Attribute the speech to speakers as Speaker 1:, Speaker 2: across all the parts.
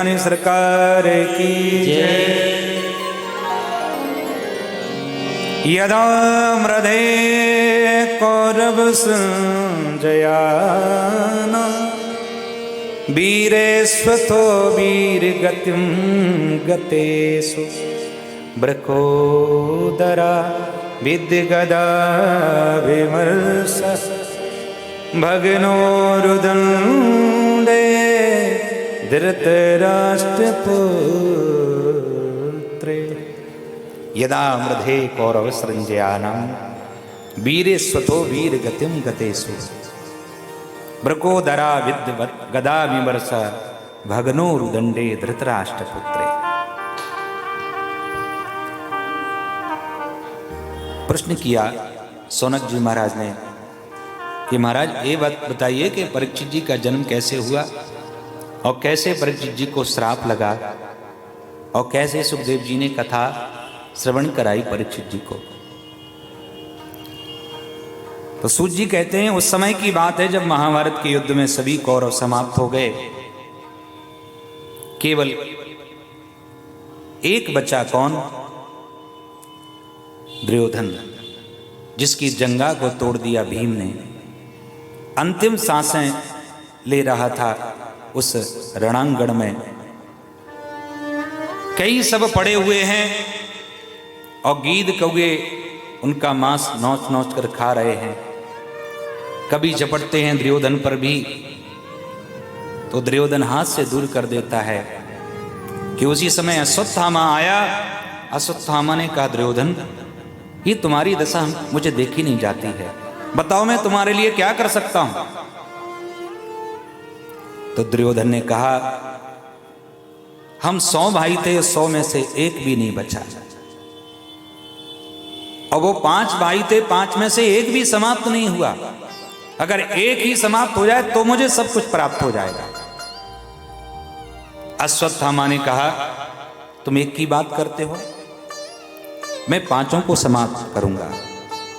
Speaker 1: सरकार की जय। यदा मृधे कौरव संजयान वीरेश्वतो वीर गतिम गतेषु ब्रकोदरा विद्य गदा विमर्श भग्नोरुदंडे धृतराष्ट्रपुत्रे यदा मृधे कौरव संजयानां वीरेश्वतो वीर गतिम गतेषु ब्रकोदरा विद्य गदा विमर्श भग्नोरुदंडे धृतराष्ट्रपुत्रे। प्रश्न किया सौनक जी महाराज ने कि महाराज ये बात बताइए कि परीक्षित जी का जन्म कैसे हुआ और कैसे परीक्षित जी को श्राप लगा और कैसे सुखदेव जी ने कथा श्रवण कराई परीक्षित जी को। तो सूत जी कहते हैं उस समय की बात है जब महाभारत के युद्ध में सभी कौरव समाप्त हो गए, केवल एक बचा कौन? दुर्योधन, जिसकी जंगा को तोड़ दिया भीम ने। अंतिम सांसें ले रहा था उस रणांगण में। कई सब पड़े हुए हैं और गीद कौवे उनका मांस नोच नोच कर खा रहे हैं। कभी झपटते हैं दुर्योधन पर भी तो दुर्योधन हाथ से दूर कर देता है कि उसी समय अश्वत्थामा आया। अश्वत्थामा ने कहा दुर्योधन ये तुम्हारी दशा मुझे देखी नहीं जाती है, बताओ मैं तुम्हारे लिए क्या कर सकता हूं। तो दुर्योधन ने कहा हम 100 भाई थे, 100 में से एक भी नहीं बचा और वो 5 भाई थे, 5 में से एक भी समाप्त नहीं हुआ। अगर एक ही समाप्त हो जाए तो मुझे सब कुछ प्राप्त हो जाएगा। अश्वत्थामा ने कहा तुम एक की बात करते हो, मैं 5 को समाप्त करूंगा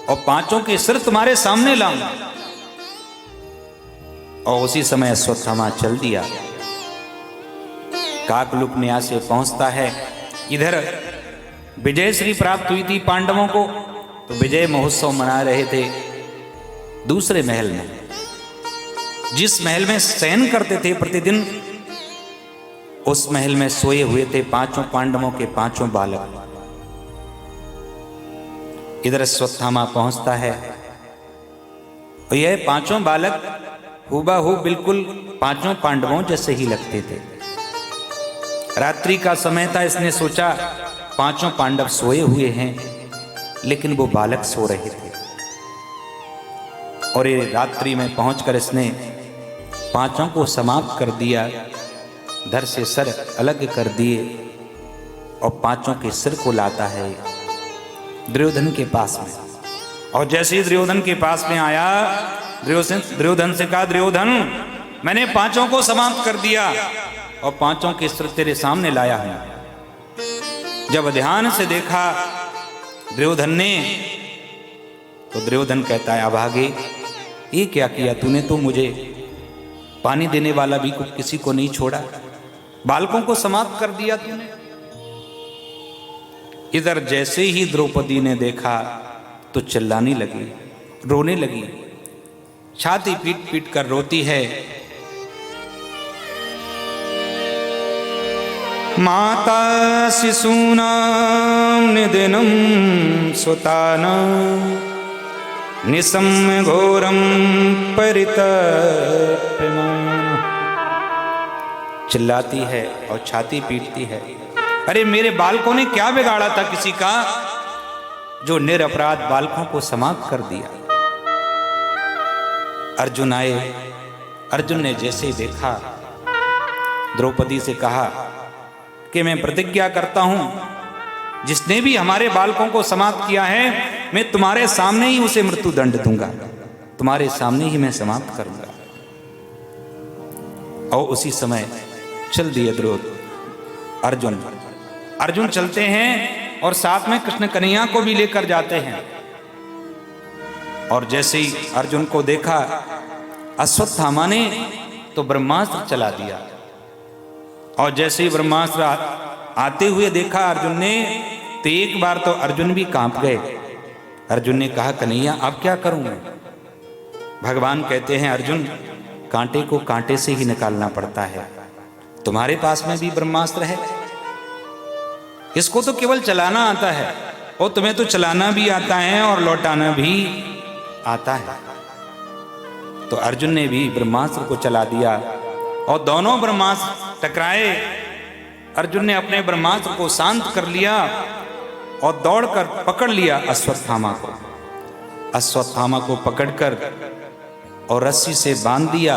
Speaker 1: और 5 के सिर तुम्हारे सामने लाऊंगा। और उसी समय अश्वत्थामा चल दिया। काकलुक न्याय से पहुंचता है। इधर विजय श्री प्राप्त हुई थी पांडवों को, तो विजय महोत्सव मना रहे थे दूसरे महल में, जिस महल में शयन करते थे प्रतिदिन, उस महल में सोए हुए थे 5 पांडवों के 5 बालक। इधर अश्वत्थामा पहुंचता है और यह 5 बालक हूबहू बिल्कुल 5 पांडवों जैसे ही लगते थे। रात्रि का समय था, इसने सोचा 5 पांडव सोए हुए हैं लेकिन वो बालक सो रहे थे। और ये रात्रि में पहुंचकर इसने 5 को समाप्त कर दिया, धड़ से सर अलग कर दिए और 5 के सिर को लाता है दुर्योधन के पास में। और जैसे ही दुर्योधन के पास में आया, दुर्योधन से कहा दुर्योधन मैंने 5 को समाप्त कर दिया और 5 के सिर तेरे सामने लाया हूं। जब ध्यान से देखा दुर्योधन ने, तो दुर्योधन कहता है अभागे ये क्या किया तूने? तो मुझे पानी देने वाला भी किसी को नहीं छोड़ा, बालकों को समाप्त कर दिया तूने। इधर जैसे ही द्रौपदी ने देखा तो चिल्लाने लगी, रोने लगी, छाती पीट पीट कर रोती है। माता शिशूनां निधनं सुतानां निशम्य घोरं परितप्यमाना। चिल्लाती है और छाती पीटती है, अरे मेरे बालकों ने क्या बिगाड़ा था किसी का जो निरपराध बालकों को समाप्त कर दिया। अर्जुन आए, अर्जुन ने जैसे ही देखा द्रौपदी से कहा कि मैं प्रतिज्ञा करता हूं जिसने भी हमारे बालकों को समाप्त किया है मैं तुम्हारे सामने ही उसे मृत्यु दंड दूंगा, तुम्हारे सामने ही मैं समाप्त करूंगा। और उसी समय चल दिए अर्जुन चलते हैं और साथ में कृष्ण कन्हैया को भी लेकर जाते हैं। और जैसे ही अर्जुन को देखा अश्वत्थामा ने तो ब्रह्मास्त्र चला दिया और जैसे ही ब्रह्मास्त्र आते हुए देखा अर्जुन ने, तो एक बार तो अर्जुन भी कांप गए। अर्जुन ने कहा कन्हैया अब क्या करूं मैं? भगवान कहते हैं अर्जुन, कांटे को कांटे से ही निकालना पड़ता है। तुम्हारे पास में भी ब्रह्मास्त्र है, इसको तो केवल चलाना आता है, और तुम्हें तो चलाना भी आता है और लौटाना भी आता है। तो अर्जुन ने भी ब्रह्मास्त्र को चला दिया और दोनों ब्रह्मास्त्र टकराए। अर्जुन ने अपने ब्रह्मास्त्र को शांत कर लिया और दौड़कर पकड़ लिया अश्वत्थामा को। अश्वत्थामा को पकड़कर और रस्सी से बांध दिया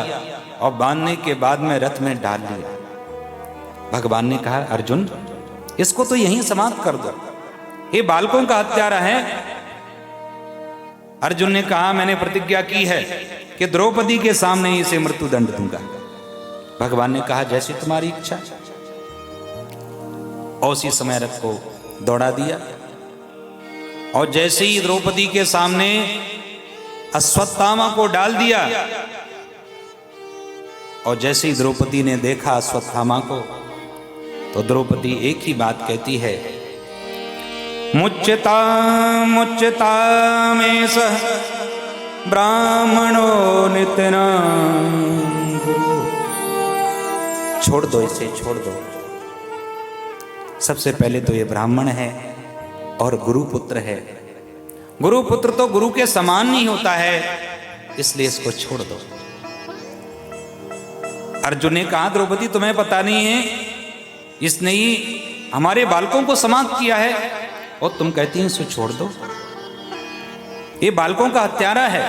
Speaker 1: और बांधने के बाद में रथ में डाल लिया। भगवान ने कहा अर्जुन इसको तो यहीं समाप्त कर दो, ये बालकों का हत्यारा है। अर्जुन ने कहा मैंने प्रतिज्ञा की है कि द्रौपदी के सामने ही इसे मृत्यु दंड दूंगा। भगवान ने कहा जैसी तुम्हारी इच्छा। और उसी समय रथ को दौड़ा दिया और जैसे ही द्रौपदी के सामने अश्वत्थामा को डाल दिया और जैसे ही द्रौपदी ने देखा अश्वत्थामा को, तो द्रौपदी एक ही बात कहती है, मुच्यता मुच्यता में सह ब्राह्मणो नितना। छोड़ दो इसे, छोड़ दो। सबसे पहले तो ये ब्राह्मण है और गुरुपुत्र है। गुरुपुत्र तो गुरु के समान नहीं होता है, इसलिए इसको छोड़ दो। अर्जुन ने कहा द्रौपदी तुम्हें पता नहीं है, इसने ही हमारे बालकों को समाप्त किया है और तुम कहती हैं इसे छोड़ दो। ये बालकों का हत्यारा है,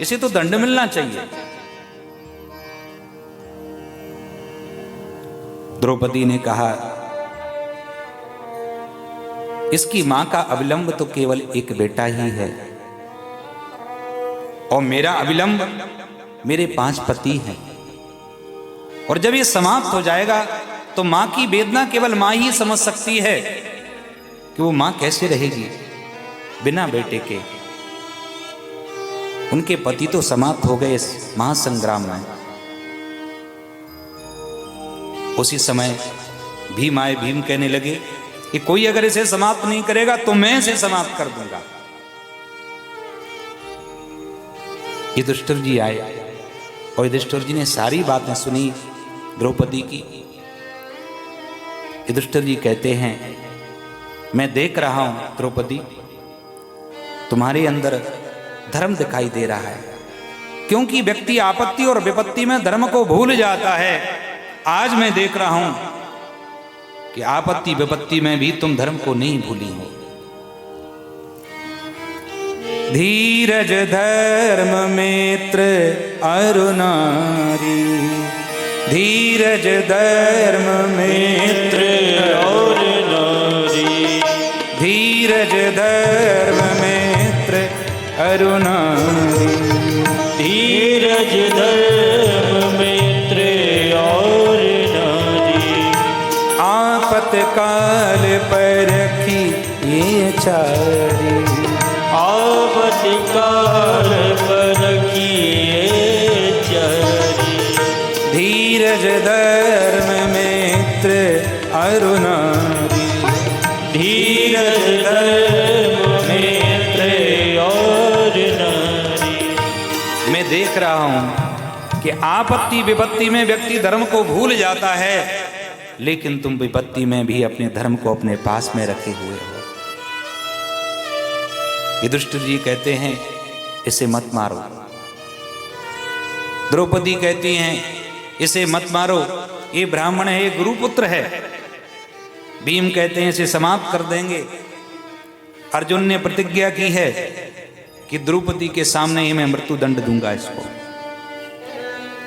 Speaker 1: इसे तो दंड मिलना चाहिए। द्रौपदी ने कहा इसकी मां का अविलंब तो केवल एक बेटा ही है और मेरा अविलंब मेरे 5 पति हैं, और जब ये समाप्त हो जाएगा तो मां की वेदना केवल मां ही समझ सकती है कि वो मां कैसे रहेगी बिना बेटे के। उनके पति तो समाप्त हो गए इस महासंग्राम में। उसी समय भीम आए। भीम कहने लगे कि कोई अगर इसे समाप्त नहीं करेगा तो मैं इसे समाप्त कर दूंगा। युधिष्ठिर जी आए और युधिष्ठिर जी ने सारी बातें सुनी द्रौपदी की। युधिष्ठिर जी कहते हैं मैं देख रहा हूं द्रौपदी, तुम्हारे अंदर धर्म दिखाई दे रहा है, क्योंकि व्यक्ति आपत्ति और विपत्ति में धर्म को भूल जाता है। आज मैं देख रहा हूं कि आपत्ति विपत्ति में भी तुम धर्म को नहीं भूली हो। धीरज धर्म मित्र अरुणारी, धीरज धर्म मित्र और नारी, धीरज धर्म मित्र अरुणारी, धीरज धर्म मित्र और नारी, आपतकाल पर रखी ये चारी, आपतकाल पर रखी ये चारी, धीरज धर्म मित्र अरुणारी, धीरज धर्म मित्र और नारी। मैं देख रहा हूं कि आपत्ति विपत्ति में व्यक्ति धर्म को भूल जाता है, लेकिन तुम विपत्ति में भी अपने धर्म को अपने पास में रखे हुए हो। युधिष्ठिर जी कहते हैं इसे मत मारो। द्रौपदी कहती हैं इसे मत मारो, ये ब्राह्मण है, ये गुरुपुत्र है। भीम कहते हैं इसे समाप्त कर देंगे। अर्जुन ने प्रतिज्ञा की है कि द्रौपदी के सामने ही मैं मृत्यु दंड दूंगा इसको।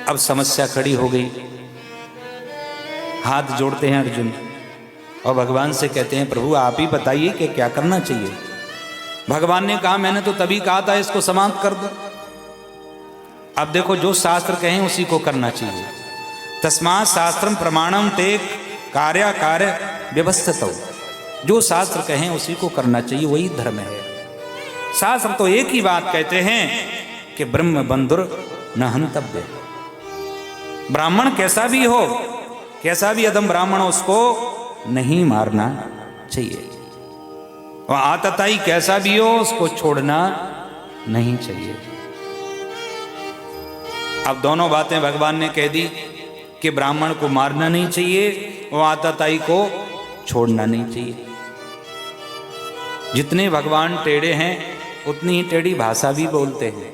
Speaker 1: अब समस्या खड़ी हो गई। हाथ जोड़ते हैं अर्जुन और भगवान से कहते हैं प्रभु आप ही बताइए कि क्या करना चाहिए। भगवान ने कहा मैंने तो तभी कहा था इसको समाप्त कर दो। अब देखो जो शास्त्र कहें उसी को करना चाहिए। तस्मात् शास्त्रम प्रमाणम ते कार्य कार्य व्यवस्थितौ। जो शास्त्र कहें उसी को करना चाहिए, वही धर्म है। शास्त्र तो एक ही बात कहते हैं कि ब्रह्म बंधुर न हंतव्य। ब्राह्मण कैसा भी हो कैसा भी अधम ब्राह्मण हो उसको नहीं मारना चाहिए, और आतताई कैसा भी हो उसको छोड़ना नहीं चाहिए। अब दोनों बातें भगवान ने कह दी कि ब्राह्मण को मारना नहीं चाहिए और आतताई को छोड़ना नहीं चाहिए। जितने भगवान टेढ़े हैं उतनी ही टेढ़ी भाषा भी बोलते हैं।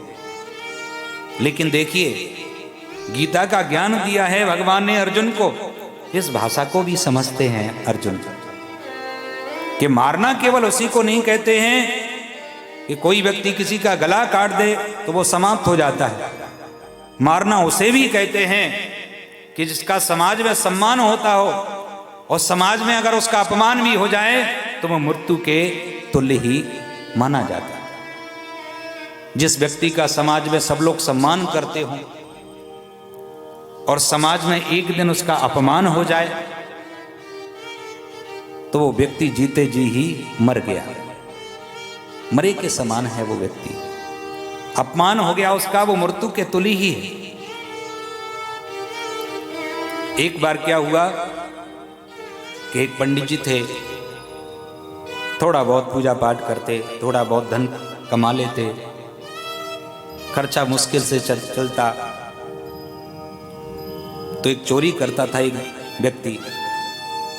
Speaker 1: लेकिन देखिए, गीता का ज्ञान दिया है भगवान ने अर्जुन को, इस भाषा को भी समझते हैं अर्जुन कि मारना केवल उसी को नहीं कहते हैं कि कोई व्यक्ति किसी का गला काट दे तो वो समाप्त हो जाता है। मारना उसे भी कहते हैं कि जिसका समाज में सम्मान होता हो, और समाज में अगर उसका अपमान भी हो जाए तो वो मृत्यु के तुल्य ही माना जाता है। जिस व्यक्ति का समाज में सब लोग सम्मान करते हों और समाज में एक दिन उसका अपमान हो जाए तो वो व्यक्ति जीते जी ही मर गया, मरे के समान है वो व्यक्ति। अपमान हो गया उसका, वो मृत्यु के तुल्य ही है। एक बार क्या हुआ कि एक पंडित जी थे, थोड़ा बहुत पूजा पाठ करते, थोड़ा बहुत धन कमा लेते, खर्चा मुश्किल से चलता। तो एक चोरी करता था एक व्यक्ति।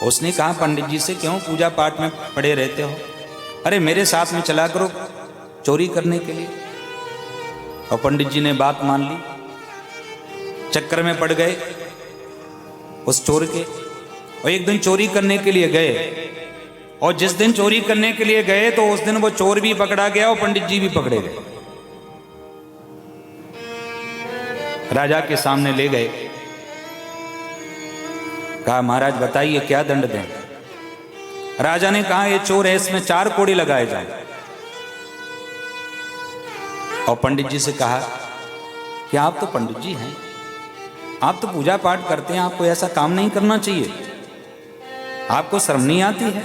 Speaker 1: उसने कहा पंडित जी से, क्यों पूजा पाठ में पड़े रहते हो, अरे मेरे साथ में चला करो चोरी करने के लिए। और पंडित जी ने बात मान ली, चक्कर में पड़ गए उस चोर के, और एक दिन चोरी करने के लिए गए। और जिस दिन चोरी करने के लिए गए तो उस दिन वो चोर भी पकड़ा गया और पंडित जी भी पकड़े गए। राजा के सामने ले गए, कहा महाराज बताइए क्या दंड दें। राजा ने कहा ये चोर है, इसमें 4 कोड़े लगाए जाएं। और पंडित जी से कहा कि आप तो पंडित जी हैं, आप तो पूजा पाठ करते हैं, आपको ऐसा काम नहीं करना चाहिए, आपको शर्म नहीं आती है।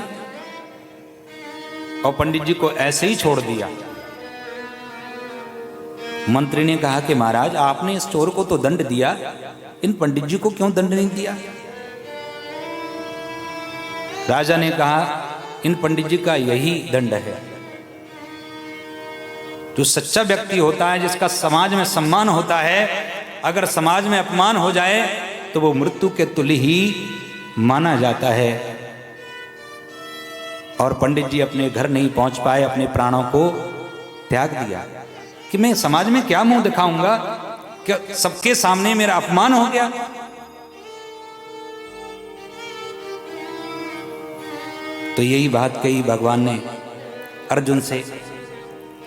Speaker 1: और पंडित जी को ऐसे ही छोड़ दिया। मंत्री ने कहा कि महाराज आपने इस चोर को तो दंड दिया, इन पंडित जी को क्यों दंड नहीं दिया। राजा ने कहा इन पंडित जी का यही दंड है। जो सच्चा व्यक्ति होता है, जिसका समाज में सम्मान होता है, अगर समाज में अपमान हो जाए तो वो मृत्यु के तुल्य ही माना जाता है। और पंडित जी अपने घर नहीं पहुंच पाए, अपने प्राणों को त्याग दिया कि मैं समाज में क्या मुंह दिखाऊंगा, क्या सबके सामने मेरा अपमान हो गया। तो यही बात कही भगवान ने अर्जुन से,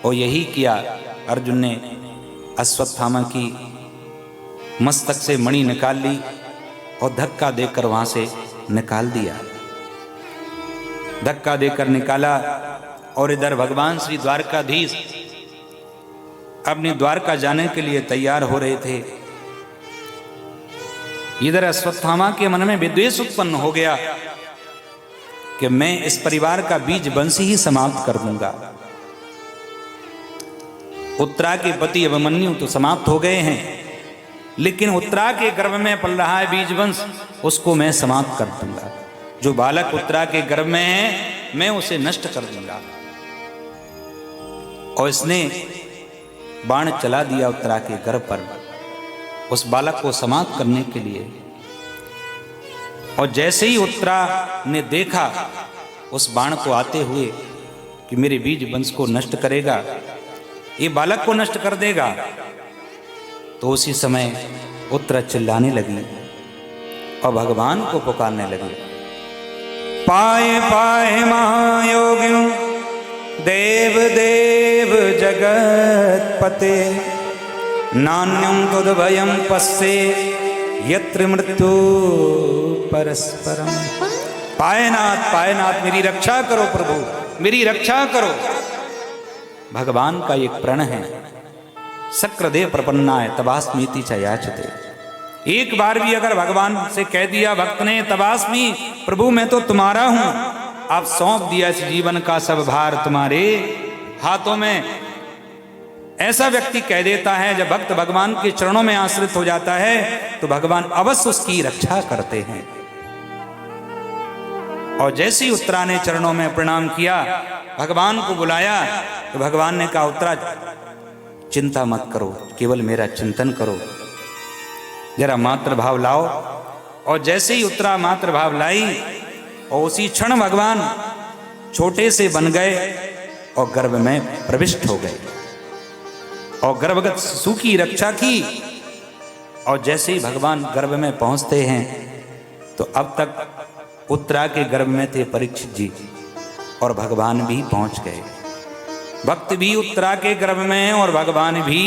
Speaker 1: और यही किया। अर्जुन ने अश्वत्थामा की मस्तक से मणि निकाल ली और धक्का देकर वहां से निकाल दिया। धक्का देकर निकाला, और इधर भगवान श्री द्वारकाधीश अपने द्वारका जाने के लिए तैयार हो रहे थे। इधर अश्वत्थामा के मन में विद्वेष उत्पन्न हो गया कि मैं इस परिवार का बीज वंश ही समाप्त कर दूंगा। उत्तरा के पति अभिमन्यु तो समाप्त हो गए हैं, लेकिन उत्तरा के गर्भ में पल रहा है बीज वंश, उसको मैं समाप्त कर दूंगा। जो बालक उत्तरा के गर्भ में है मैं उसे नष्ट कर दूंगा। और इसने बाण चला दिया उत्तरा के गर्भ पर, उस बालक को समाप्त करने के लिए। और जैसे ही उत्तरा ने देखा उस बाण को आते हुए कि मेरे बीज वंश को नष्ट करेगा, ये बालक को नष्ट कर देगा, तो उसी समय उत्तरा चिल्लाने लगी और भगवान को पुकारने लगी। पाए पाए महायोगियों देव देव जगत पते, नान्यं तुदभयं पश्ये यत्र मृत्यु परस्परम। पायनाथ मेरी रक्षा करो प्रभु, मेरी रक्षा करो। भगवान का एक प्रण है, शक्रदेव प्रपन्नाय तवास्मीति च याचते। एक बार भी अगर भगवान से कह दिया भक्त ने तवास्मी, प्रभु मैं तो तुम्हारा हूं, आप सौंप दिया इस जीवन का सब भार तुम्हारे हाथों में। ऐसा व्यक्ति कह देता है, जब भक्त भगवान के चरणों में आश्रित हो जाता है तो भगवान अवश्य उसकी रक्षा करते हैं। और जैसे ही उत्तरा ने चरणों में प्रणाम किया, भगवान को बुलाया, तो भगवान ने कहा उत्तरा चिंता मत करो, केवल मेरा चिंतन करो, जरा मातृभाव लाओ। और जैसे ही उत्तरा मातृभाव लाई और उसी क्षण भगवान छोटे से बन गए और गर्भ में प्रविष्ट हो गए और गर्भगत शिशु की रक्षा की। और जैसे ही भगवान गर्भ में पहुंचते हैं तो अब तक उत्तरा के गर्भ में थे परीक्षित जी और भगवान भी पहुंच गए। भक्त भी उत्तरा के गर्भ में हैं और भगवान भी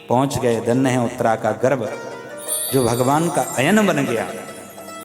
Speaker 1: पहुंच गए। धन्य है उत्तरा का गर्भ जो भगवान का अयन बन गया।